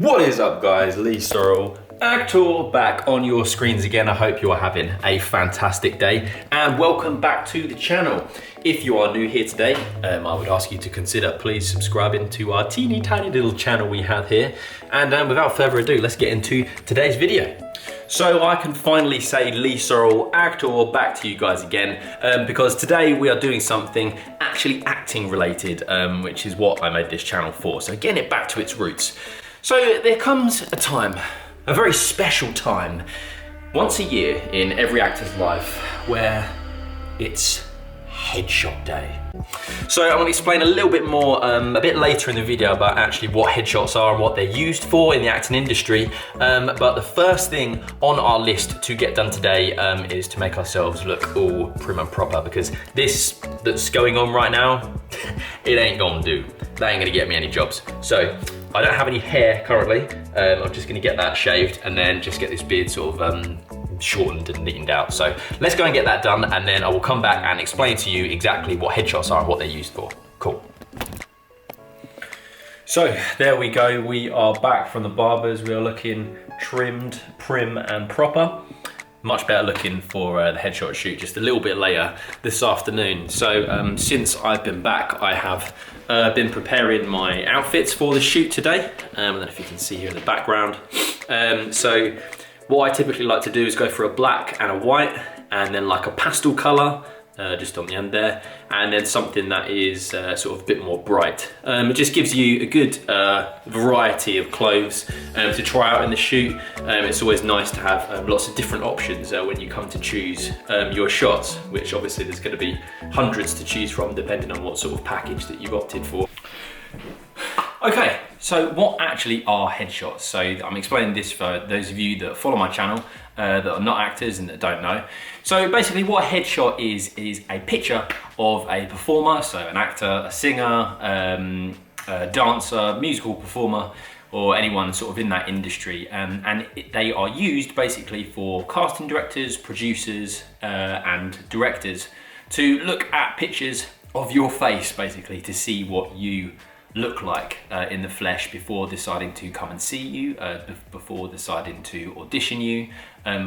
What is up, guys? Lee Sorrell, actor, back on your screens again. I hope you are having a fantastic day and welcome back to the channel. If you are new here today, I would ask you to consider please subscribing to our teeny tiny little channel we have here. And without further ado, let's get into today's video. So I can finally say Lee Sorrell, actor, back to you guys again, because today we are doing something actually acting related, which is what I made this channel for. So getting it back to its roots. So there comes a time, a very special time, once a year in every actor's life where it's headshot day. So I'm going to explain a little bit more a bit later in the video about actually what headshots are and what they're used for in the acting industry. But the first thing on our list to get done today is to make ourselves look all prim and proper, because this that's going on right now, it ain't gonna do. That ain't gonna get me any jobs. So I don't have any hair currently. I'm just gonna get that shaved and then just get this beard sort of shortened and neatened out. So let's go and get that done, and then I will come back and explain to you exactly what headshots are and what they're used for. Cool. So there we go. We are back from the barbers. We are looking trimmed, prim and proper. Much better looking for the headshot shoot just a little bit later this afternoon. So since I've been back, I have been preparing my outfits for the shoot today. I don't know if you can see here in the background. So what I typically like to do is go for a black and a white, and then like a pastel color just on the end there, and then something that is sort of a bit more bright. It just gives you a good variety of clothes to try out in the shoot. It's always nice to have lots of different options when you come to choose your shots, which obviously there's going to be hundreds to choose from depending on what sort of package that you've opted for. Okay, so what actually are headshots? So I'm explaining this for those of you that follow my channel that are not actors and that don't know. So basically what a headshot is a picture of a performer, so an actor, a singer, a dancer, musical performer, or anyone sort of in that industry. They are used basically for casting directors, producers, and directors to look at pictures of your face basically to see what you look like in the flesh before deciding to come and see you, before deciding to audition you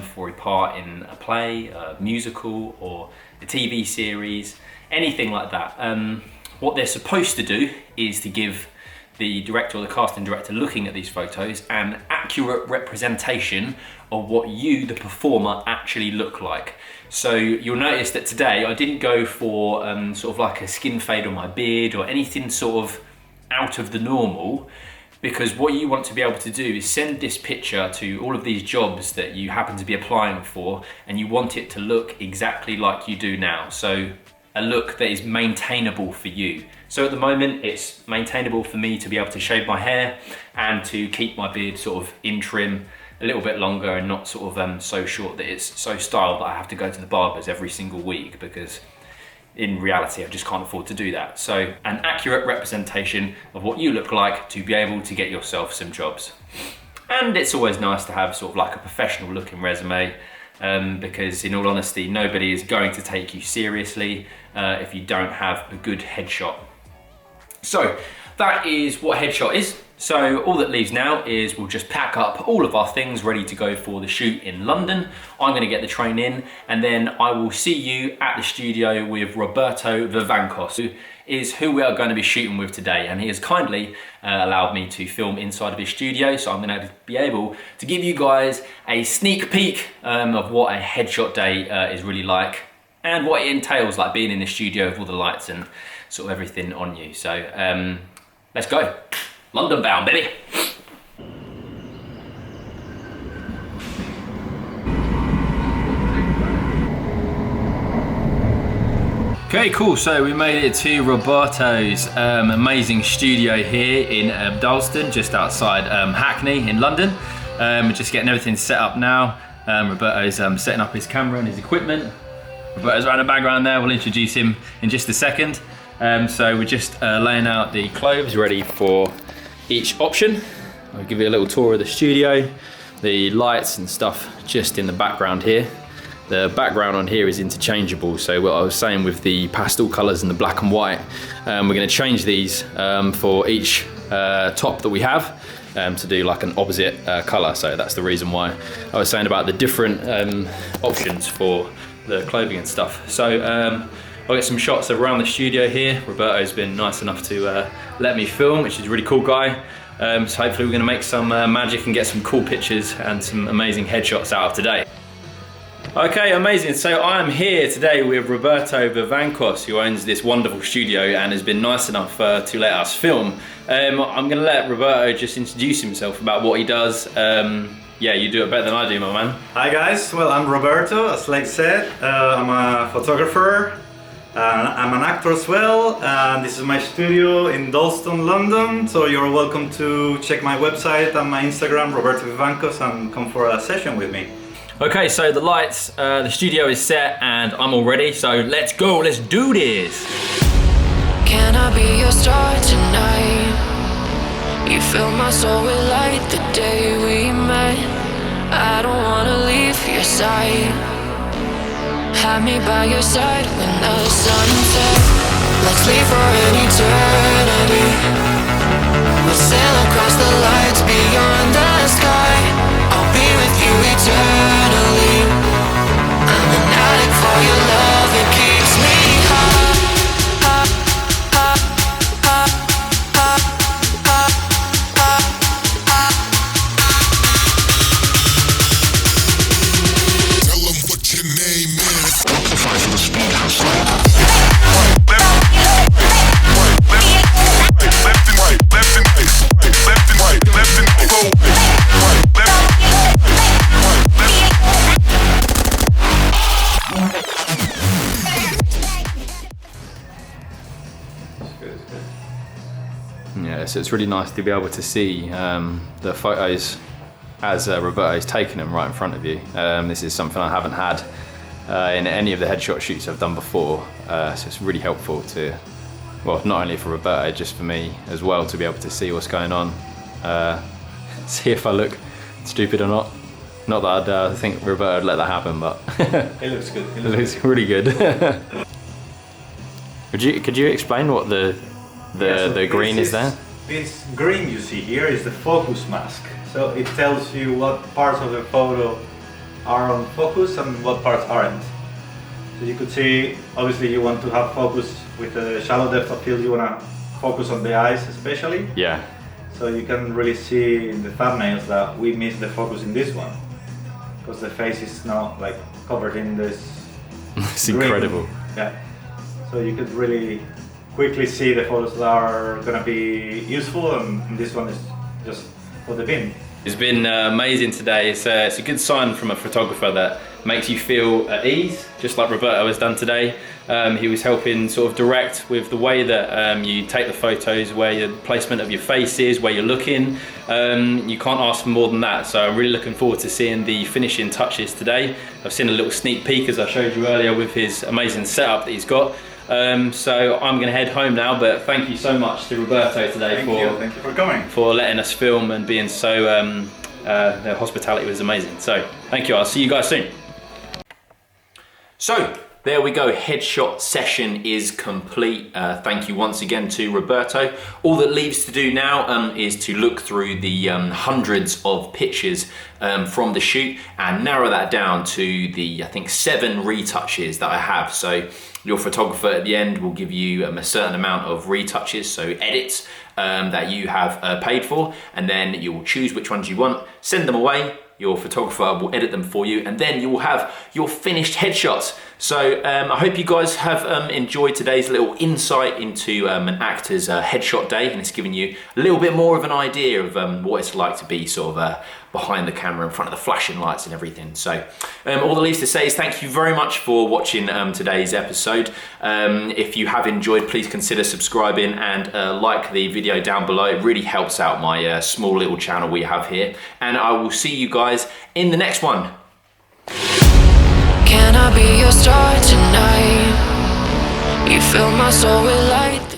for a part in a play, a musical, or a TV series, anything like that. What they're supposed to do is to give the director or the casting director looking at these photos an accurate representation of what you, the performer, actually look like. So you'll notice that today I didn't go for sort of like a skin fade on my beard or anything sort of out of the normal, because what you want to be able to do is send this picture to all of these jobs that you happen to be applying for, and you want it to look exactly like you do now. So a look that is maintainable for you. So at the moment it's maintainable for me to be able to shave my hair and to keep my beard sort of in trim a little bit longer and not sort of so short that it's so styled that I have to go to the barbers every single week, because in reality, I just can't afford to do that. So an accurate representation of what you look like to be able to get yourself some jobs. And it's always nice to have sort of like a professional looking resume, because in all honesty, nobody is going to take you seriously if you don't have a good headshot. So that is what a headshot is. So all that leaves now is we'll just pack up all of our things ready to go for the shoot in London. I'm going to get the train in, and then I will see you at the studio with Roberto Vivancos, who is who we are going to be shooting with today. And he has kindly allowed me to film inside of his studio, so I'm going to be able to give you guys a sneak peek of what a headshot day is really like, and what it entails, like being in the studio with all the lights and sort of everything on you. So let's go. London bound, baby. Okay, cool. So we made it to Roberto's amazing studio here in Dalston, just outside Hackney in London. We're just getting everything set up now. Roberto's setting up his camera and his equipment. Roberto's right in the background there. We'll introduce him in just a second. So we're just laying out the clothes ready for each option. I'll give you a little tour of the studio, the lights and stuff just in the background here. The background on here is interchangeable, so what I was saying with the pastel colours and the black and white, we're going to change these for each top that we have to do like an opposite colour. So that's the reason why I was saying about the different options for the clothing and stuff. So I'll get some shots of around the studio here. Roberto's been nice enough to let me film, which is a really cool guy. So hopefully we're gonna make some magic and get some cool pictures and some amazing headshots out of today. Okay, amazing. So I am here today with Roberto Vivancos, who owns this wonderful studio and has been nice enough to let us film. I'm gonna let Roberto just introduce himself about what he does. Yeah, you do it better than I do, my man. Hi guys, well, I'm Roberto, as Slade said. I'm a photographer. I'm an actor as well, and this is my studio in Dalston, London. So you're welcome to check my website and my Instagram, Roberto Vivancos, and come for a session with me. Okay, so the lights, the studio is set, and I'm all ready. So let's go, let's do this. Can I be your star tonight? You fill my soul with light the day we met. I don't wanna leave your side. Have me by your side when the sun sets. Let's leave for an eternity. We'll sail across the lights beyond the sky. I'll be with you eternally. I'm an addict for your love, it keeps me high. Tell them what your name is. Yeah, so it's really nice to be able to see the photos as Roberto's taken them right in front of you. This is something I haven't had in any of the headshot shoots I've done before, so it's really helpful to, well, not only for Roberto, just for me as well, to be able to see what's going on, see if I look stupid or not. Not that I'd think Roberto would let that happen, but It looks good. it looks really good. Could you explain what the green is there? This green you see here is the focus mask. So it tells you what parts of the photo are on focus and what parts aren't. So you could see, obviously you want to have focus with the shallow depth of field, you want to focus on the eyes especially. Yeah. So you can really see in the thumbnails that we missed the focus in this one, because the face is now like covered in this. It's green. incredible. Yeah. So you could really quickly see the photos that are gonna be useful, and this one is just for the bin. It's been amazing today. It's a good sign from a photographer that makes you feel at ease, just like Roberto has done today. He was helping sort of direct with the way that you take the photos, where the placement of your face is, where you're looking. You can't ask for more than that. So I'm really looking forward to seeing the finishing touches today. I've seen a little sneak peek, as I showed you earlier, with his amazing setup that he's got. So I'm going to head home now, but thank you so much to Roberto today Thank you for coming. for letting us film and being so, the hospitality was amazing. So thank you, I'll see you guys soon. So there we go, headshot session is complete. Thank you once again to Roberto. All that leaves to do now is to look through the hundreds of pictures from the shoot and narrow that down to the, I think, 7 retouches that I have. So your photographer at the end will give you a certain amount of retouches, so edits that you have paid for, and then you will choose which ones you want, send them away. Your photographer will edit them for you, and then you will have your finished headshots. So I hope you guys have enjoyed today's little insight into an actor's headshot day, and it's given you a little bit more of an idea of what it's like to be sort of behind the camera in front of the flashing lights and everything. So all that leaves to say is thank you very much for watching today's episode. If you have enjoyed, please consider subscribing and like the video down below. It really helps out my small little channel we have here, and I will see you guys in the next one. Can I be your star tonight? You fill my soul with light.